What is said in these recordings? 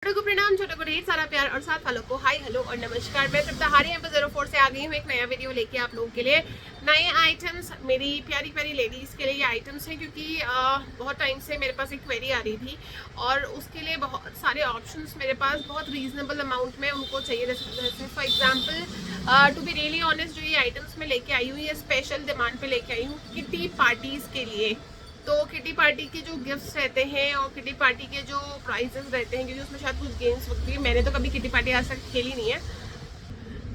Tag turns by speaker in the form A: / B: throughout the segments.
A: छोटे को प्रणाम, छोटे को ढेर सारा प्यार और साथ वालों को हाय हेलो और नमस्कार। मैं तृप्ता हारी यहाँ पर 04 से आ गई हूँ एक नया वीडियो लेके आप लोगों के लिए। नए आइटम्स मेरी प्यारी प्यारी लेडीज़ के लिए ये आइटम्स हैं, क्योंकि बहुत टाइम से मेरे पास एक क्वेरी आ रही थी और उसके लिए बहुत सारे ऑप्शंस मेरे पास बहुत रीजनेबल अमाउंट में उनको चाहिए। जैसे for example to be really honest, जो ये आइटम्स मैं लेके आई हूँ ये स्पेशल डिमांड पे लेके आई हूँ किटी पार्टीज़ के लिए। तो किटी पार्टी के जो गिफ्ट्स रहते हैं और किटी पार्टी के जो प्राइजेस रहते हैं, क्योंकि उसमें शायद कुछ गेम्स होती है, मैंने तो कभी किटी पार्टी आज तक खेली नहीं है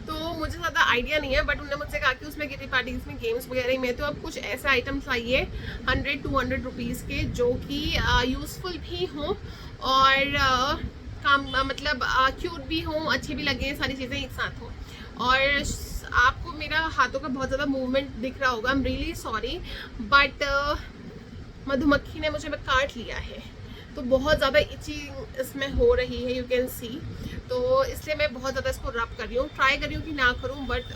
A: तो मुझे ज़्यादा आइडिया नहीं है, बट उन्होंने मुझसे कहा कि उसमें किटी पार्टीज में गेम्स वगैरह में तो अब कुछ ऐसे आइटम्स आइए 100-200 रुपीज़ के जो कि यूज़फुल भी हों और काम मतलब क्यूट भी हों, अच्छे भी लगे, सारी चीज़ें एक साथ हों। और आपको मेरा हाथों का बहुत ज़्यादा मूवमेंट दिख रहा होगा, I am really sorry, but मधुमक्खी ने मुझे काट लिया है तो बहुत ज़्यादा इचिंग इसमें हो रही है, यू कैन सी। तो इसलिए मैं बहुत ज़्यादा इसको रब कर रही हूँ, ट्राई कर रही हूँ कि ना करूँ, but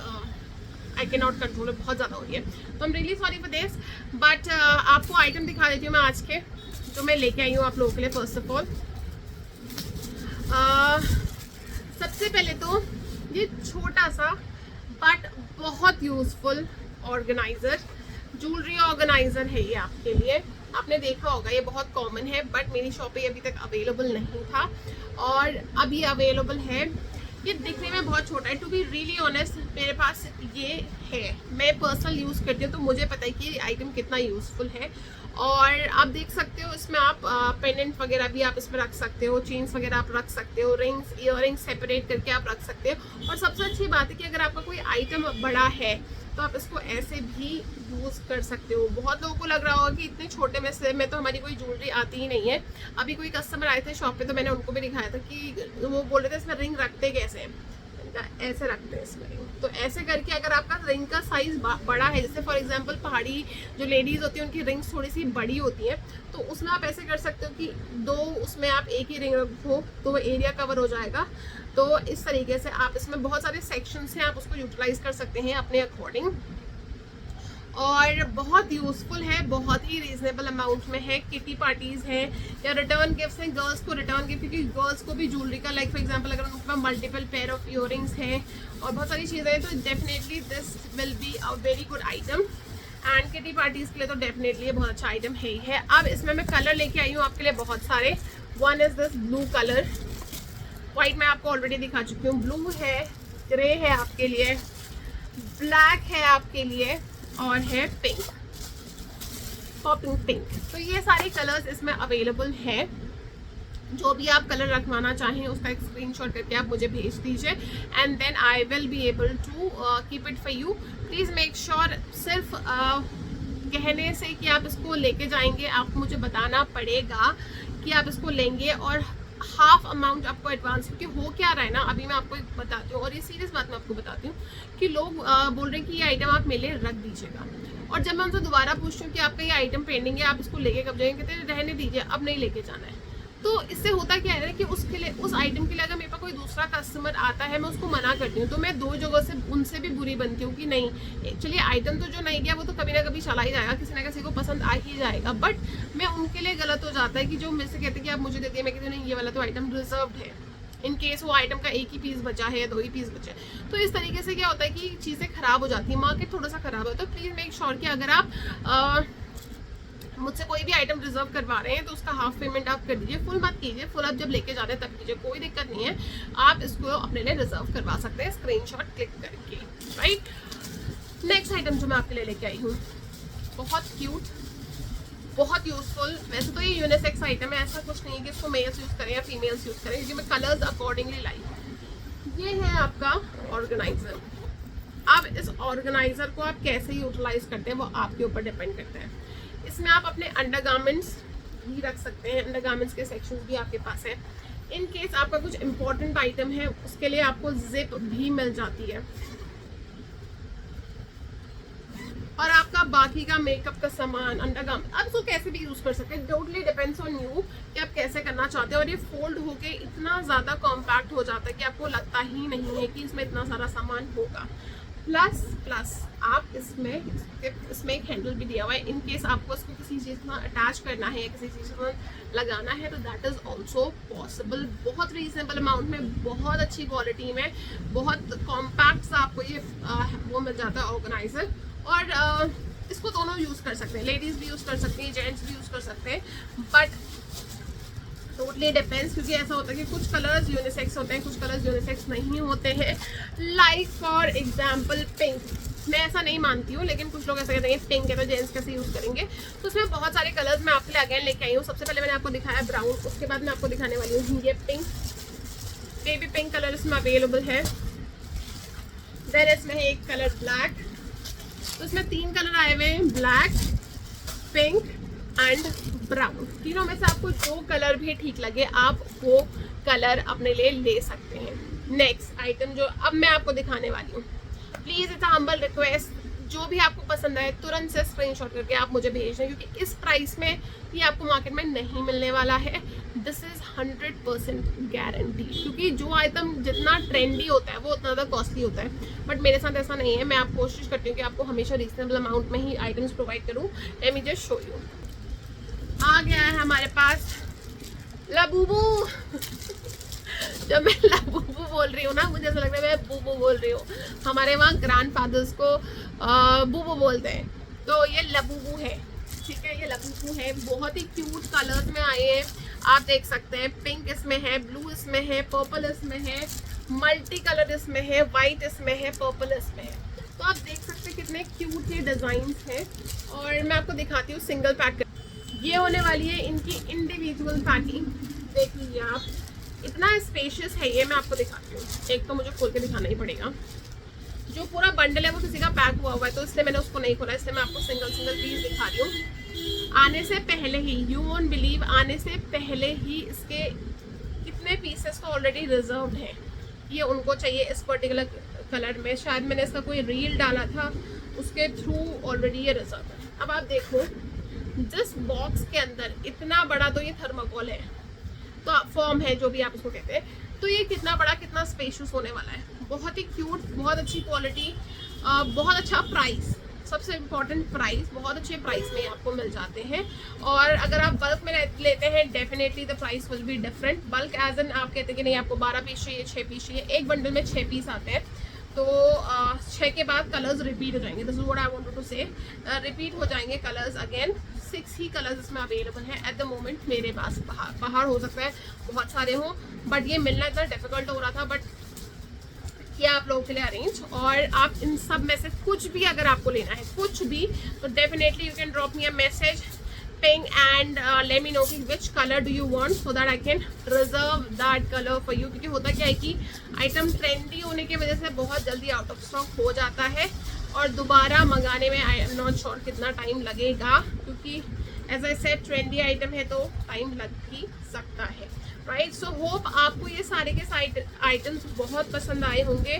A: I can not control, बहुत ज़्यादा हो रही है। तो I am really sorry for this, but आपको आइटम दिखा देती हूँ मैं आज के जो मैं लेके आई हूँ आप लोगों के लिए। फर्स्ट ऑफ ऑल सबसे पहले तो ये छोटा सा बट बहुत यूज़फुल ऑर्गेनाइज़र, ज्वेलरी ऑर्गेनाइज़र है ये आपके लिए। आपने देखा होगा ये बहुत कॉमन है, बट मेरी शॉप पे अभी तक अवेलेबल नहीं था और अब ये अवेलेबल है। ये दिखने में बहुत छोटा है, टू बी रियली ऑनेस्ट मेरे पास ये है, मैं पर्सनल यूज़ करती हूँ तो मुझे पता है कि ये आइटम कितना यूज़फुल है। और आप देख सकते हो इसमें आप पेंडेंट वगैरह भी आप इसमें रख सकते हो, चेन्स वगैरह आप रख सकते हो, रिंग्स ईयररिंग्स सेपरेट करके आप रख सकते हो। और सबसे अच्छी बात है कि अगर आपका कोई आइटम बड़ा है तो आप इसको ऐसे भी यूज़ कर सकते हो। बहुत लोगों को लग रहा होगा कि इतने छोटे में तो हमारी कोई ज्वेलरी आती ही नहीं है। अभी कोई कस्टमर आए थे शॉप पे तो मैंने उनको भी दिखाया था कि वो बोल रहे थे इसमें रिंग रखते कैसे हैं, ऐसे रखते हैं इसमें रिंग। तो ऐसे करके अगर आपका रिंग का साइज़ बड़ा है, जैसे फॉर एग्जांपल पहाड़ी जो लेडीज़ होती हैं उनकी रिंग्स थोड़ी सी बड़ी होती हैं, तो उसमें आप ऐसे कर सकते हो कि दो उसमें आप एक ही रिंग रखो तो वो एरिया कवर हो जाएगा। तो इस तरीके से आप इसमें बहुत सारे सेक्शंस हैं, आप उसको यूटिलाइज कर सकते हैं अपने अकॉर्डिंग और बहुत यूज़फुल है, बहुत ही रीजनेबल अमाउंट में है। किटी पार्टीज़ हैं या रिटर्न गिफ्ट्स हैं, गर्ल्स को रिटर्न गिफ्ट, क्योंकि गर्ल्स को भी ज्वेलरी का लाइक फॉर एग्जांपल अगर उनके पास मल्टीपल पेयर ऑफ ईयररिंग्स हैं और बहुत सारी चीज़ें हैं तो definitely this will be a very good item. And kitty parties के लिए तो डेफिनेटली ये बहुत अच्छा आइटम है ही है। अब इसमें मैं कलर लेके आई हूँ आपके लिए बहुत सारे। One is this blue colour, white मैं आपको ऑलरेडी दिखा चुकी हूँ, ब्लू है, ग्रे है आपके लिए, ब्लैक है आपके लिए और है पिंक, पॉपिंग पिंक। तो ये सारे कलर्स इसमें अवेलेबल हैं। जो भी आप कलर रखवाना चाहें उसका एक स्क्रीनशॉट करके आप मुझे भेज दीजिए and then I will be able to keep it for you. Please make sure सिर्फ कहने से कि आप इसको लेके जाएंगे, आपको मुझे बताना पड़ेगा कि आप इसको लेंगे और हाफ अमाउंट आपको एडवांस, क्योंकि हो क्या रहा है ना, अभी मैं आपको बताती हूँ और ये सीरियस बात मैं आपको बताती हूँ कि लोग बोल रहे हैं कि ये आइटम आप मेरे लिए रख दीजिएगा, और जब मैं उनसे दोबारा पूछती हूँ कि आपका ये आइटम पेंडिंग है आप इसको लेके कब जाएंगे, कहते हैं रहने दीजिए अब नहीं लेके जाना है। तो इससे होता क्या है कि उसके लिए उस आइटम के लिए अगर मेरे पास कोई दूसरा कस्टमर आता है मैं उसको मना करती हूँ, तो मैं दो जगह से उनसे भी बुरी बनती हूँ कि नहीं चलिए आइटम तो जो नहीं गया वो तो कभी ना कभी चला ही जाएगा, किसी ना किसी को पसंद आ ही जाएगा, बट मैं उनके लिए गलत हो जाता है कि जो मेरे से कहते हैं कि आप मुझे दे दिए, मैं कहती हूँ नहीं ये वाला तो आइटम रिजर्व्ड है, इन केस वो आइटम का एक ही पीस बचा है या दो ही पीस बचे। तो इस तरीके से क्या होता है कि चीज़ें ख़राब हो जाती हैं, मार्केट थोड़ा सा ख़राब होता है। तो प्लीज़ मेक श्योर कि अगर आप मुझसे कोई भी आइटम रिजर्व करवा रहे हैं तो उसका हाफ पेमेंट आप कर दीजिए, फुल मत कीजिए, फुल आप जब लेके जा रहे हैं तब कीजिए, कोई दिक्कत नहीं है, आप इसको अपने लिए रिजर्व करवा सकते हैं स्क्रीनशॉट क्लिक करके, राइट। नेक्स्ट आइटम जो मैं आपके लिए लेके आई हूँ, बहुत क्यूट, बहुत यूजफुल। वैसे तो ये यूनिसेक्स आइटम है, ऐसा कुछ नहीं है कि इसको मेल्स यूज़ करें या फीमेल्स यूज़ करें, क्योंकि मैं कलर्स अकॉर्डिंगली लाई हूँ। ये है आपका ऑर्गेनाइजर। अब इस ऑर्गेनाइजर को आप कैसे यूटिलाइज करते हैं वो आपके ऊपर डिपेंड करता है। इसमें आप अपने अंडरगारमेंट्स भी रख सकते हैं, अंडरगारमेंट्स के सेक्शंस भी आपके पास है। इन केस आपका कुछ इंपॉर्टेंट आइटम है उसके लिए आपको जिप भी मिल जाती है, और आपका बाकी का मेकअप का सामान अंडरगारमेंट आप इसको कैसे भी यूज़ कर सकते हैं, टोटली डिपेंड्स ऑन यू कि आप कैसे करना चाहते हैं। और ये फोल्ड होके इतना ज़्यादा कॉम्पैक्ट हो जाता है कि आपको लगता ही नहीं है कि इसमें इतना सारा सामान होगा। प्लस आप इसमें एक हैंडल भी दिया हुआ है, इन केस आपको इसको किसी चीज़ में अटैच करना है या किसी चीज़ में लगाना है तो दैट इज़ ऑल्सो पॉसिबल। बहुत रीजनेबल अमाउंट में, बहुत अच्छी क्वालिटी में, बहुत कॉम्पैक्ट सा आपको ये वो मिल जाता है ऑर्गेनाइजर। और इसको दोनों यूज़ कर सकते हैं, लेडीज़ भी यूज़ कर सकती हैं, जेंट्स भी यूज़ कर सकते हैं, बट टोटली डिपेंड्स, क्योंकि ऐसा होता है कि कुछ कलर्स यूनिसेक्स होते हैं, कुछ कलर्स यूनिसेक्स नहीं होते हैं। लाइक फॉर एग्जांपल पिंक, मैं ऐसा नहीं मानती हूँ, लेकिन कुछ लोग ऐसा कहते हैं पिंक है तो जेंट्स कैसे यूज़ करेंगे। तो उसमें बहुत सारे कलर्स मैं आपके लिए अगेन लेके आई हूँ। सबसे पहले मैंने आपको दिखाया ब्राउन, उसके बाद मैं आपको दिखाने वाली हूँ ये पिंक, बेबी पिंक कलर इसमें अवेलेबल है। देन इसमें है एक कलर ब्लैक, तो इसमें 3 कलर आए हुए हैं, ब्लैक, पिंक एंड ब्राउन। तीनों में से आपको जो कलर भी ठीक लगे आप वो कलर अपने लिए ले सकते हैं। नेक्स्ट आइटम जो अब मैं आपको दिखाने वाली हूँ, प्लीज़ इट्स हम्बल रिक्वेस्ट, जो भी आपको पसंद आए तुरंत से स्क्रीनशॉट करके आप मुझे भेज दें, क्योंकि इस प्राइस में ये आपको मार्केट में नहीं मिलने वाला है। दिस इज़ 100% गारंटी, क्योंकि जो आइटम जितना ट्रेंडी होता है वो उतना ज़्यादा कॉस्टली होता है, बट मेरे साथ ऐसा नहीं है। मैं आप कोशिश करती हूँ कि आपको हमेशा रीजनेबल अमाउंट में ही आइटम्स प्रोवाइड करूँ। Let me just show you. आ गया है हमारे पास लाबूबू। जब मैं लाबूबू बोल रही हूँ ना, मुझे ऐसा लगता है मैं बूबू बोल रही हूँ। हमारे वहाँ ग्रैंड फादर्स को बूबू बोलते हैं, तो ये लाबूबू है, ठीक है, ये लाबूबू है। बहुत ही क्यूट कलर्स में आए हैं, आप देख सकते हैं। पिंक इसमें है, ब्लू इसमें है, पर्पल इसमें है, मल्टी कलर इसमें है, वाइट इसमें है, पर्पल इसमें है। तो आप देख सकते हैं कितने क्यूट ये डिज़ाइन है। और मैं आपको दिखाती हूँ सिंगल पैक, ये होने वाली है इनकी इंडिविजुअल पैकिंग। देख लीजिए आप, इतना स्पेशियस है ये, मैं आपको दिखाती हूँ। एक तो मुझे खोल के दिखाना ही पड़ेगा, जो पूरा बंडल है वो किसी का पैक हुआ हुआ है, तो इसलिए मैंने उसको नहीं खोला, इसलिए मैं आपको सिंगल पीस दिखा रही हूँ। आने से पहले ही, यू वोंट बिलीव, आने से पहले ही इसके कितने पीसेस तो ऑलरेडी रिजर्व्ड हैं। ये उनको चाहिए इस पर्टिकुलर कलर में, शायद मैंने इसका कोई रील डाला था, उसके थ्रू ऑलरेडी ये रिजर्व है। अब आप देखो, जिस बॉक्स के अंदर इतना बड़ा, तो ये थर्माकोल है, तो फॉर्म है जो भी आप इसको कहते हैं, तो ये कितना बड़ा, कितना स्पेशियस होने वाला है। बहुत ही क्यूट, बहुत अच्छी क्वालिटी, बहुत अच्छा प्राइस, सबसे इम्पॉर्टेंट प्राइस, बहुत अच्छे प्राइस में आपको मिल जाते हैं। और अगर आप बल्क में लेते हैं, definitely the price will be different. Bulk as in आप कहते हैं कि नहीं आपको 12 पीस चाहिए, 6 पीस चाहिए, एक बंडल में 6 पीस आते हैं, तो 6 के बाद कलर्स रिपीट हो जाएंगे। This is what I wanted to say, repeat हो जाएंगे कलर्स अगेन। 6 ही कलर्स इसमें अवेलेबल हैं एट द मोमेंट मेरे पास। बाहर हो सकता है बहुत सारे हों, बट ये मिलना इतना डिफिकल्ट हो रहा था, बट किया आप लोगों के लिए अरेंज। और आप इन सब में से कुछ भी अगर आपको लेना है, कुछ भी, तो definitely you can drop me a message ping and let me know कि which colour do you want, so that I can reserve that colour for you. क्योंकि होता क्या है कि आइटम ट्रेंडी होने की वजह से बहुत जल्दी आउट ऑफ स्टॉक हो जाता है, और दोबारा मंगाने में आई एम नॉट श्योर कितना टाइम लगेगा, क्योंकि as I said trendy item है तो टाइम लग ही सकता है, राइट। सो होप आपको ये सारे के सारे आइटम्स बहुत पसंद आए होंगे।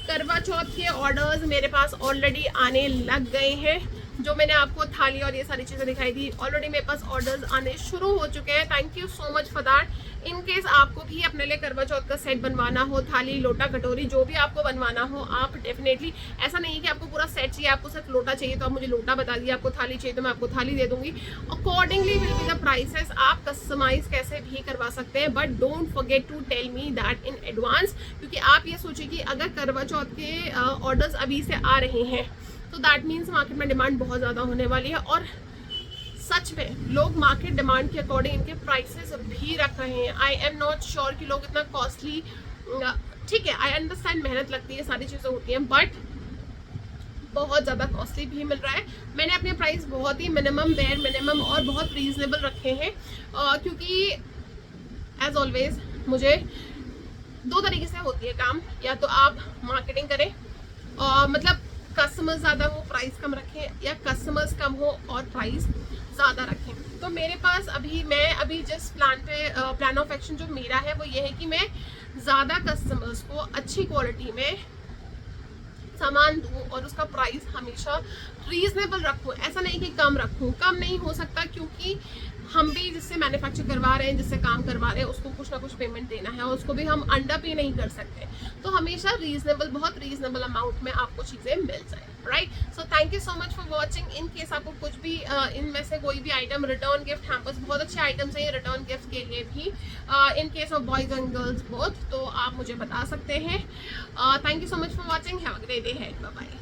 A: करवा चौथ के ऑर्डर्स मेरे पास ऑलरेडी आने लग गए हैं। जो मैंने आपको थाली और ये सारी चीज़ें दिखाई थी, ऑलरेडी मेरे पास ऑर्डर्स आने शुरू हो चुके हैं। Thank you so much for that. In case आपको भी अपने लिए करवा चौथ का सेट बनवाना हो, थाली, लोटा, कटोरी, जो भी आपको बनवाना हो, आप डेफिनेटली, ऐसा नहीं है कि आपको पूरा सेट चाहिए, आपको सिर्फ लोटा चाहिए तो आप मुझे लोटा बता दीजिए, आपको थाली चाहिए तो मैं आपको थाली दे दूंगी। Accordingly will be the prices. आप कस्टमाइज कैसे भी करवा सकते हैं, but don't forget to tell me that in advance, क्योंकि आप ये सोचिए कि अगर करवा चौथ के ऑर्डर्स अभी से आ रहे हैं तो दैट मीन्स मार्केट में डिमांड बहुत ज़्यादा होने वाली है। और सच में लोग मार्केट डिमांड के अकॉर्डिंग इनके प्राइसेस भी रख रहे हैं। आई एम नॉट श्योर कि लोग इतना कॉस्टली, ठीक है, आई अंडरस्टैंड, मेहनत लगती है, सारी चीज़ें होती हैं, बट बहुत ज़्यादा कॉस्टली भी मिल रहा है। मैंने अपने प्राइस बहुत ही मिनिमम, बेयर मिनिमम और बहुत रीजनेबल रखे हैं, क्योंकि एज ऑलवेज मुझे 2 तरीके से होती है काम, या तो आप मार्केटिंग करें, मतलब कस्टमर्स ज़्यादा हो प्राइस कम रखें, या कस्टमर्स कम हो और प्राइस ज़्यादा रखें। तो मेरे पास मैं अभी जिस प्लान ऑफ एक्शन जो मेरा है वो ये है कि मैं ज़्यादा कस्टमर्स को अच्छी क्वालिटी में सामान दूँ और उसका प्राइस हमेशा रीजनेबल रखूँ। ऐसा नहीं कि कम रखूँ, कम नहीं हो सकता, क्योंकि हम भी जिससे मैन्युफैक्चर करवा रहे हैं, जिससे काम करवा रहे हैं, उसको कुछ ना कुछ पेमेंट देना है और उसको भी हम अंडर पे नहीं कर सकते। तो हमेशा रीजनेबल, बहुत रीजनेबल अमाउंट में आपको चीज़ें मिल जाए, right. So thank you so much for watching. In case आपको कुछ भी इनमें से कोई भी आइटम रिटर्न गिफ्ट, हैम्पर्स बहुत अच्छे आइटम्स हैं ये रिटर्न गिफ्ट के लिए भी, in case of boys and girls both, तो आप मुझे बता सकते हैं। Thank you so much for watching. Have a great day ahead. Bye bye.